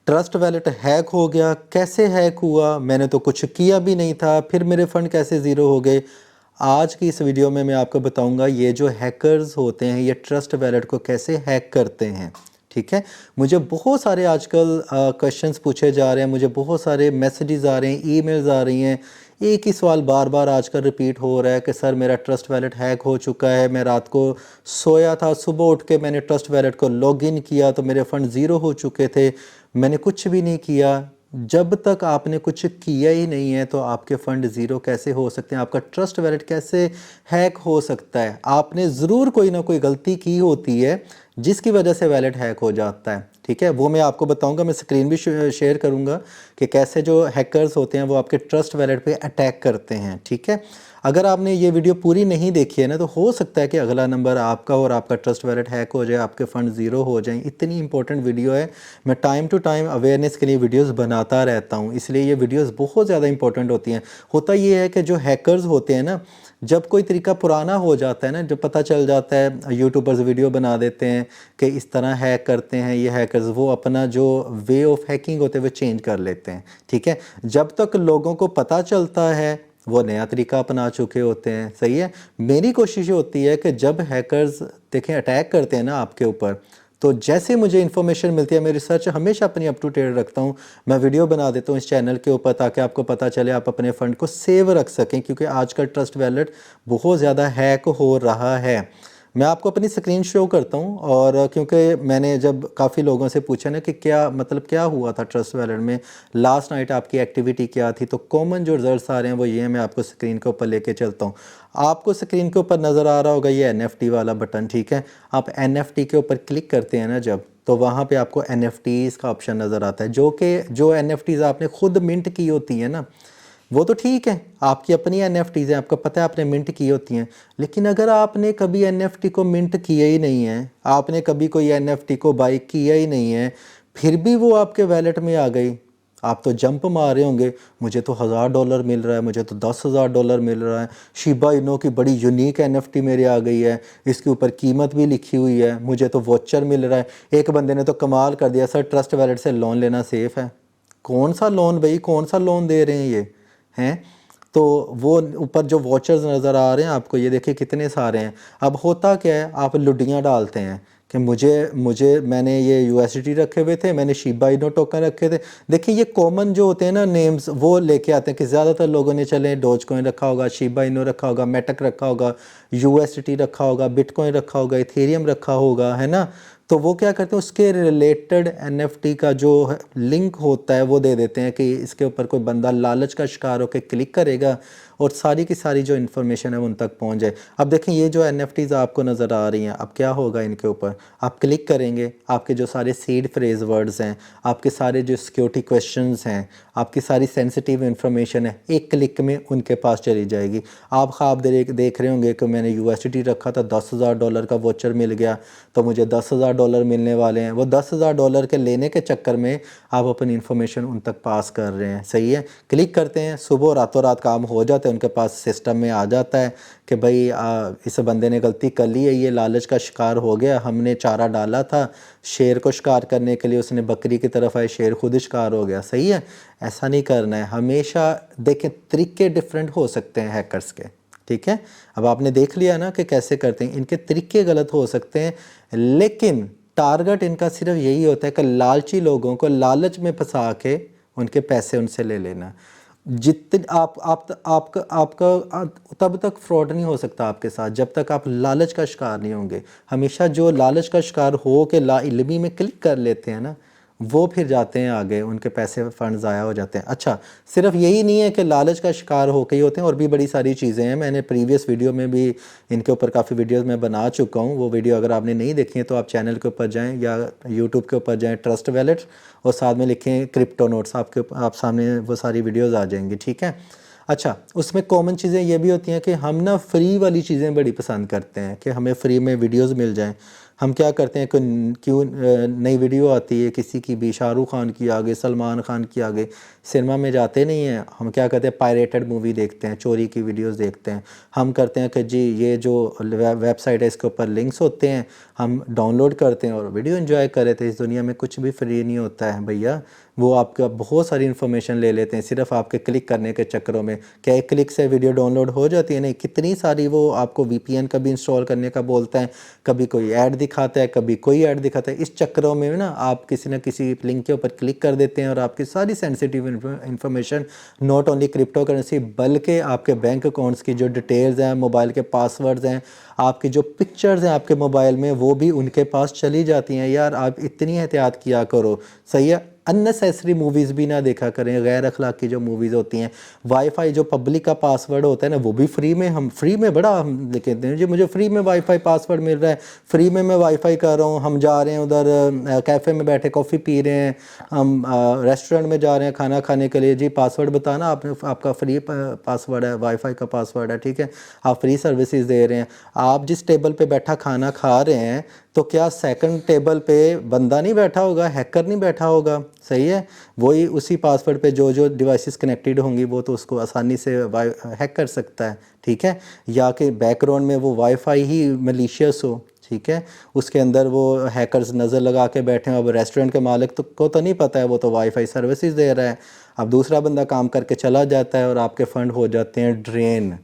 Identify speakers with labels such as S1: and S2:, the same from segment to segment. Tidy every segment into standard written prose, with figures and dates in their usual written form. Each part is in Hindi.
S1: ट्रस्ट वैलेट हैक हो गया। कैसे हैक हुआ? मैंने तो कुछ किया भी नहीं था, फिर मेरे फ़ंड कैसे ज़ीरो हो गए? आज की इस वीडियो में मैं आपको बताऊंगा ये जो हैकर्स होते हैं ये ट्रस्ट वैलेट को कैसे हैक करते हैं। ठीक है, मुझे बहुत सारे आजकल क्वेश्चंस पूछे जा रहे हैं, मुझे बहुत सारे मैसेजेस आ रहे हैं, ईमेल्स आ रही हैं। एक ही सवाल बार बार आजकल रिपीट हो रहा है कि सर मेरा ट्रस्ट वैलेट हैक हो चुका है, मैं रात को सोया था, सुबह उठ के मैंने ट्रस्ट वैलेट को लॉगिन किया तो मेरे फ़ंड ज़ीरो हो चुके थे, मैंने कुछ भी नहीं किया। जब तक आपने कुछ किया ही नहीं है तो आपके फ़ंड ज़ीरो कैसे हो सकते हैं? आपका ट्रस्ट वैलेट कैसे हैक हो सकता है? आपने ज़रूर कोई ना कोई गलती की होती है जिसकी वजह से वैलेट हैक हो जाता है। ठीक है, वो मैं आपको बताऊंगा, मैं स्क्रीन भी शेयर करूंगा कि कैसे जो हैकर्स होते हैं वो आपके ट्रस्ट वैलेट पे अटैक करते हैं। ठीक है, अगर आपने ये वीडियो पूरी नहीं देखी है ना तो हो सकता है कि अगला नंबर आपका और आपका ट्रस्ट वैलेट हैक हो जाए, आपके फ़ंड ज़ीरो हो जाएं। इतनी इंपॉर्टेंट वीडियो है, मैं टाइम टू टाइम अवेयरनेस के लिए वीडियोस बनाता रहता हूँ, इसलिए ये वीडियोस बहुत ज़्यादा इंपॉर्टेंट होती हैं। होता ये है कि जो हैकर्स होते हैं ना, जब कोई तरीका पुराना हो जाता है ना, जब पता चल जाता है, यूट्यूबर्स वीडियो बना देते हैं कि इस तरह हैक करते हैं ये हैकर्स, वो अपना जो वे ऑफ हैकिंग होते हैं वो चेंज कर लेते हैं। ठीक है, जब तक लोगों को पता चलता है वो नया तरीका अपना चुके होते हैं। सही है, मेरी कोशिश होती है कि जब हैकर्स देखें अटैक करते हैं ना आपके ऊपर, तो जैसे मुझे इन्फॉर्मेशन मिलती है, मैं रिसर्च हमेशा अपनी अप टू डेट रखता हूँ, मैं वीडियो बना देता हूँ इस चैनल के ऊपर ताकि आपको पता चले, आप अपने फ़ंड को सेव रख सकें, क्योंकि आजकल ट्रस्ट वैलेट बहुत ज़्यादा हैक हो रहा है। मैं आपको अपनी स्क्रीन शो करता हूँ, और क्योंकि मैंने जब काफ़ी लोगों से पूछा ना कि क्या मतलब क्या हुआ था ट्रस्ट वैलेट में, लास्ट नाइट आपकी एक्टिविटी क्या थी, तो कॉमन जो रिजल्ट्स आ रहे हैं वो ये हैं। मैं आपको स्क्रीन के ऊपर लेके चलता हूँ। आपको स्क्रीन के ऊपर नज़र आ रहा होगा ये NFT वाला बटन। ठीक है, आप NFT के ऊपर क्लिक करते हैं ना जब, तो वहाँ पे आपको NFTs का ऑप्शन नज़र आता है, जो NFTs आपने खुद मिंट की होती है ना, वो तो ठीक है, आपकी अपनी NFTs हैं, आपको पता है आपने मिंट की होती हैं। लेकिन अगर आपने कभी NFT को मिंट किया ही नहीं है, आपने कभी कोई NFT को बाई किया ही नहीं है, फिर भी वो आपके वैलेट में आ गई, आप तो जंप मार रहे होंगे, मुझे तो $1000 मिल रहा है, मुझे तो $10,000 मिल रहा है, शिबा इनो की बड़ी यूनिक NFT मेरे आ गई है, इसके ऊपर कीमत भी लिखी हुई है, मुझे तो वॉचर मिल रहा है। एक बंदे ने तो कमाल कर दिया, सर ट्रस्ट वैलेट से लोन लेना सेफ़ है। कौन सा लोन भाई, कौन सा लोन दे रहे हैं ये हैं? तो वो ऊपर जो वॉचर्स नज़र आ रहे हैं आपको, ये देखिए कितने सारे हैं। अब होता क्या है, आप लुडियाँ डालते हैं कि मुझे मैंने ये USDT रखे हुए थे, मैंने शिबा इनो टोकन रखे थे। देखिए ये कॉमन जो होते हैं ना नेम्स, वो लेके आते हैं कि ज़्यादातर लोगों ने चले डोज कॉइन रखा होगा, शिबा इनो रखा होगा, मेटक रखा होगा, USDT रखा होगा, बिटकॉइन रखा होगा, इथेरियम रखा होगा, है ना। तो वो क्या करते हैं, उसके रिलेटेड NFT का जो लिंक होता है वो दे देते हैं कि इसके ऊपर कोई बंदा लालच का शिकार होकर क्लिक करेगा और सारी की सारी जो इन्फॉर्मेशन है उन तक पहुंच जाए। अब देखें ये जो NFTs आपको नज़र आ रही हैं, अब क्या होगा इनके ऊपर, आप क्लिक करेंगे, आपके जो सारे सीड फ्रेज वर्ड्स हैं, आपके सारे जो सिक्योरिटी क्वेश्चंस हैं, आपकी सारी सेंसिटिव इन्फॉर्मेशन है, एक क्लिक में उनके पास चली जाएगी। आप ख्वाब देख रहे होंगे कि मैंने USDT रखा था, $10,000 का वोचर मिल गया तो मुझे $10,000 मिलने वाले हैं। वो $10,000 के लेने के चक्कर में आप अपनी इन्फॉर्मेशन उन तक पास कर रहे हैं। सही है, क्लिक करते हैं, सुबह रातों रात काम हो जाता है, उनके पास सिस्टम में आ जाता है कि भाई इस बंदे ने गलती कर ली है, ये लालच का शिकार हो गया, हमने चारा डाला था शेर को शिकार करने के लिए, उसने बकरी की तरफ आए, शेर खुद शिकार हो गया। सही है, ऐसा नहीं करना है हमेशा। देखें तरीके डिफरेंट हो सकते हैं हैकर्स के। ठीक है, अब आपने देख लिया ना कि कैसे करते हैं, इनके तरीके गलत हो सकते हैं, लेकिन टारगेट इनका सिर्फ यही होता है कि लालची लोगों को लालच में फंसा के उनके पैसे उनसे ले लेना। जितने आपका तब तक फ्रॉड नहीं हो सकता आपके साथ जब तक आप लालच का शिकार नहीं होंगे। हमेशा जो लालच का शिकार हो के लाइल्मी में क्लिक कर लेते हैं ना, वो फिर जाते हैं आगे, उनके पैसे फंड ज़ाया हो जाते हैं। अच्छा, सिर्फ यही नहीं है कि लालच का शिकार होके ही होते हैं, और भी बड़ी सारी चीज़ें हैं। मैंने प्रीवियस वीडियो में भी इनके ऊपर काफ़ी वीडियोस मैं बना चुका हूँ, वो वीडियो अगर आपने नहीं देखी है तो आप चैनल के ऊपर जाएं या यूट्यूब के ऊपर जाएं, ट्रस्ट वैलेट, और साथ में लिखें क्रिप्टो नोट्स, आप सामने वो सारी वीडियोज़ आ जाएंगी। ठीक है, अच्छा, उसमें कॉमन चीज़ें ये भी होती हैं कि हम ना फ्री वाली चीज़ें बड़ी पसंद करते हैं कि हमें फ्री में वीडियोस मिल जाएं। हम क्या करते हैं कि क्यों नई वीडियो आती है किसी की भी, शाहरुख खान की आ गई, सलमान खान की आ गई, सिनेमा में जाते नहीं हैं, हम क्या करते हैं पायरेटेड मूवी देखते हैं, चोरी की वीडियोस देखते हैं। हम करते हैं कि जी ये जो वेबसाइट है इसके ऊपर लिंक्स होते हैं, हम डाउनलोड करते हैं और वीडियो एंजॉय कर रहे थे। इस दुनिया में कुछ भी फ्री नहीं होता है भैया, वो आपका बहुत सारी इन्फॉर्मेशन ले लेते हैं सिर्फ आपके क्लिक करने के चक्करों में। क्या एक क्लिक से वीडियो डाउनलोड हो जाती है? नहीं, कितनी सारी वो आपको वीपीएन का भी इंस्टॉल करने का बोलता है, कभी कोई ऐड दिखाता है, कभी कोई ऐड दिखाता है। इस चक्करों में ना आप किसी न किसी लिंक के ऊपर क्लिक कर देते हैं और आपकी सारी sensitive information, not only crypto currency बल्कि आपके बैंक अकाउंट्स की जो डिटेल्स हैं, मोबाइल के पासवर्ड्स हैं, आपकी जो पिक्चर्स हैं आपके मोबाइल में, वो भी उनके पास चली जाती हैं। यार आप इतनी एहतियात किया करो, सही है। अननेसेसरी मूवीज़ भी ना देखा करें, गैर अखलाकी जो मूवीज़ होती हैं। वाईफाई जो पब्लिक का पासवर्ड होता है ना, वो भी फ्री में, हम फ्री में बड़ा हम कहते हैं जी मुझे फ्री में वाईफाई पासवर्ड मिल रहा है, फ्री में मैं वाईफाई कर रहा हूँ। हम जा रहे हैं उधर कैफ़े में बैठे कॉफ़ी पी रहे हैं, हम रेस्टोरेंट में जा रहे हैं खाना खाने के लिए, जी पासवर्ड बताना, आपने आपका फ्री पासवर्ड है, वाईफाई का पासवर्ड है, ठीक है, आप फ्री सर्विसेज दे रहे हैं। आप जिस टेबल पे बैठा खाना खा रहे हैं तो क्या सेकंड टेबल पे बंदा नहीं बैठा होगा, हैकर नहीं बैठा होगा, सही है। वही उसी पासवर्ड पे जो जो डिवाइसेस कनेक्टेड होंगी वो तो उसको आसानी से हैक कर सकता है, ठीक है। या कि बैकग्राउंड में वो वाईफाई ही मलिशियस हो, ठीक है, उसके अंदर वो हैकर्स नज़र लगा के बैठे हैं। अब रेस्टोरेंट के मालिक को तो नहीं पता है, वो तो वाईफाई सर्विसेज दे रहा है। अब दूसरा बंदा काम करके चला जाता है और आपके फ़ंड हो जाते हैं ड्रेन,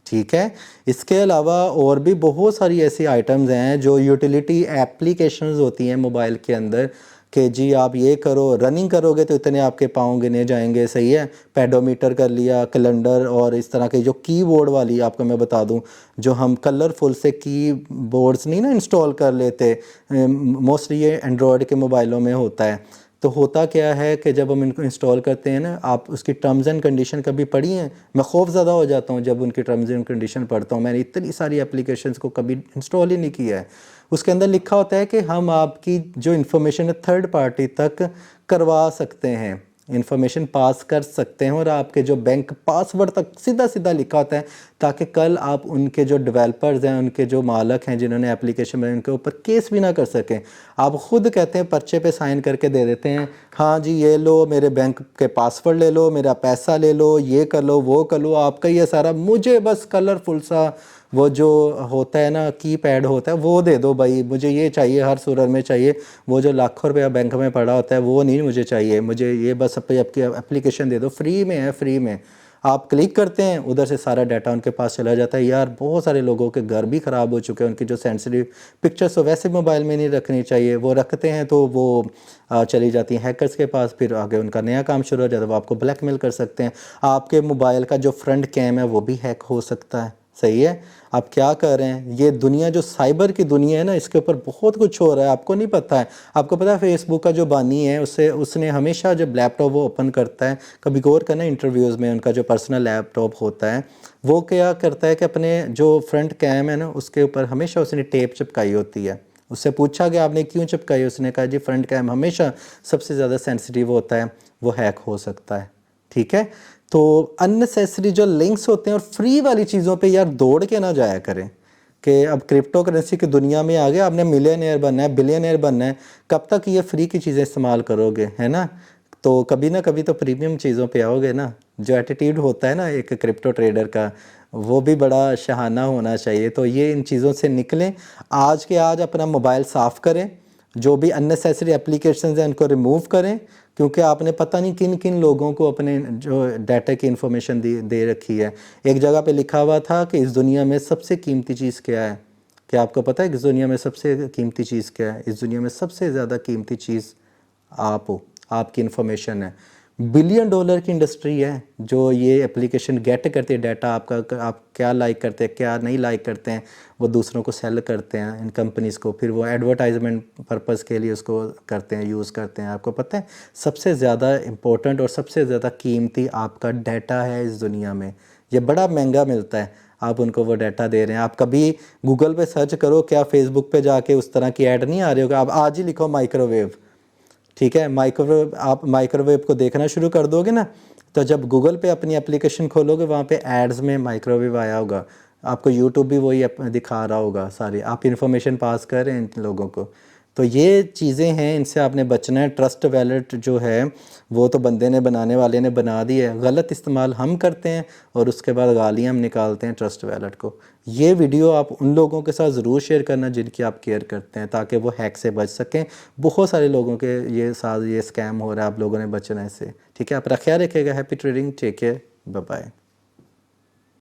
S1: ठीक है। इसके अलावा और भी बहुत सारी ऐसी आइटम्स हैं जो यूटिलिटी एप्लीकेशंस होती हैं मोबाइल के अंदर कि जी आप ये करो, रनिंग करोगे तो इतने आपके पाँव गिने जाएंगे, सही है। पेडोमीटर कर लिया, कैलेंडर, और इस तरह के जो कीबोर्ड वाली आपको मैं बता दूं, जो हम कलरफुल से कीबोर्ड्स नहीं ना इंस्टॉल कर लेते, मोस्टली ये एंड्रॉयड के मोबाइलों में होता है। तो होता क्या है कि जब हम इनको इंस्टॉल करते हैं ना, आप उसकी टर्म्स एंड कंडीशन कभी पढ़ी हैं? मैं खौफज़दा हो जाता हूँ जब उनकी टर्म्स एंड कंडीशन पढ़ता हूँ। मैंने इतनी सारी एप्लीकेशंस को कभी इंस्टॉल ही नहीं किया है। उसके अंदर लिखा होता है कि हम आपकी जो इन्फॉर्मेशन है थर्ड पार्टी तक करवा सकते हैं, इन्फॉर्मेशन पास कर सकते हैं, और आपके जो बैंक पासवर्ड तक सीधा सीधा लिखा होता है, ताकि कल आप उनके जो डेवलपर्स हैं, उनके जो मालक हैं जिन्होंने एप्लीकेशन बनाई, उनके ऊपर केस भी ना कर सकें। आप खुद कहते हैं, पर्चे पे साइन करके दे देते हैं, हाँ जी ये लो मेरे बैंक के पासवर्ड ले लो, मेरा पैसा ले लो, ये कर लो वो कर लो, आपका ये सारा, मुझे बस कलरफुल सा वो जो होता है ना कीपैड होता है वो दे दो भाई, मुझे ये चाहिए, हर सूरत में चाहिए। वो जो लाखों रुपया बैंक में पड़ा होता है वो नहीं मुझे चाहिए, मुझे ये बस आपकी एप्लीकेशन दे दो, फ्री में है, फ्री में। आप क्लिक करते हैं, उधर से सारा डाटा उनके पास चला जाता है। यार बहुत सारे लोगों के घर भी ख़राब हो चुके हैं, उनकी जो सेंसिटिव पिक्चर्स तो वैसे मोबाइल में नहीं रखनी चाहिए, वो रखते हैं तो वो चली जाती हैं हैकर्स के पास, फिर आगे उनका नया काम शुरू हो जाता है, वो आपको ब्लैकमेल कर सकते हैं। आपके मोबाइल का जो फ्रंट कैम है वो भी हैक हो सकता है, सही है। आप क्या कर रहे हैं, ये दुनिया जो साइबर की दुनिया है ना, इसके ऊपर बहुत कुछ हो रहा है, आपको नहीं पता है। आपको पता है फेसबुक का जो बानी है उसने हमेशा जब लैपटॉप वो ओपन करता है, कभी गौर करना इंटरव्यूज़ में, उनका जो पर्सनल लैपटॉप होता है वो क्या करता है कि अपने जो फ्रंट कैम है ना उसके ऊपर हमेशा उसने टेप चिपकाई होती है। उससे पूछा गया आपने क्यों चिपकाई, उसने कहा जी फ्रंट कैम हमेशा सबसे ज़्यादा सेंसिटिव होता है, वो हैक हो सकता है, ठीक है। तो अननेसेसरी जो लिंक्स होते हैं और फ्री वाली चीज़ों पे यार दौड़ के ना जाया करें कि अब क्रिप्टो करेंसी की दुनिया में आ गया, आपने मिलियनेयर बनना है, बिलियनेयर बनना है, कब तक ये फ्री की चीज़ें इस्तेमाल करोगे, है ना। तो कभी ना कभी तो प्रीमियम चीज़ों पे आओगे ना। जो एटीट्यूड होता है ना एक क्रिप्टो ट्रेडर का, वो भी बड़ा शहाना होना चाहिए। तो ये इन चीज़ों से निकलें, आज के आज अपना मोबाइल साफ़ करें, जो भी अननेसेसरी एप्लीकेशंस हैं उनको रिमूव करें, क्योंकि आपने पता नहीं किन किन लोगों को अपने जो डाटा की इन्फॉर्मेशन दे रखी है। एक जगह पे लिखा हुआ था कि इस दुनिया में सबसे कीमती चीज़ क्या है, क्या आपको पता है इस दुनिया में सबसे कीमती चीज़ क्या है? इस दुनिया में सबसे ज़्यादा कीमती चीज़ आप हो, आपकी इन्फॉर्मेशन है। बिलियन डॉलर की इंडस्ट्री है जो ये एप्लीकेशन गेट करती है डाटा आपका, आप क्या लाइक करते हैं क्या नहीं लाइक करते हैं, वो दूसरों को सेल करते हैं इन कंपनीज़ को, फिर वो एडवर्टाइजमेंट पर्पज़ के लिए उसको करते हैं, यूज़ करते हैं। आपको पता है सबसे ज़्यादा इम्पोर्टेंट और सबसे ज़्यादा कीमती आपका डाटा है इस दुनिया में, ये बड़ा महंगा मिलता है, आप उनको वो डाटा दे रहे हैं। आप कभी गूगल पे सर्च करो, क्या फेसबुक पे जाके उस तरह की ऐड नहीं आ रही होगा, आप आज ही लिखो माइक्रोवेव, ठीक है, माइक्रोवेव, आप माइक्रोवेव को देखना शुरू कर दोगे ना, तो जब गूगल पे अपनी एप्लीकेशन खोलोगे वहाँ पे एड्स में माइक्रोवेव आया होगा, आपको यूट्यूब भी वही दिखा रहा होगा सारी, आप इन्फॉर्मेशन पास कर रहे हैं इन लोगों को। तो ये चीज़ें हैं, इनसे आपने बचना है। ट्रस्ट वैलेट जो है वो तो बंदे ने, बनाने वाले ने बना दी है, गलत इस्तेमाल हम करते हैं और उसके बाद गालियाँ हम निकालते हैं ट्रस्ट वैलेट को। ये वीडियो आप उन लोगों के साथ ज़रूर शेयर करना जिनकी आप केयर करते हैं, ताकि वो हैक से बच सकें। बहुत सारे लोगों के ये साथ ये स्कैम हो रहा है, आप लोगों ने बचना है इससे। ठीक है, आप ख्याल रखिएगा। Happy trading, take care, bye bye.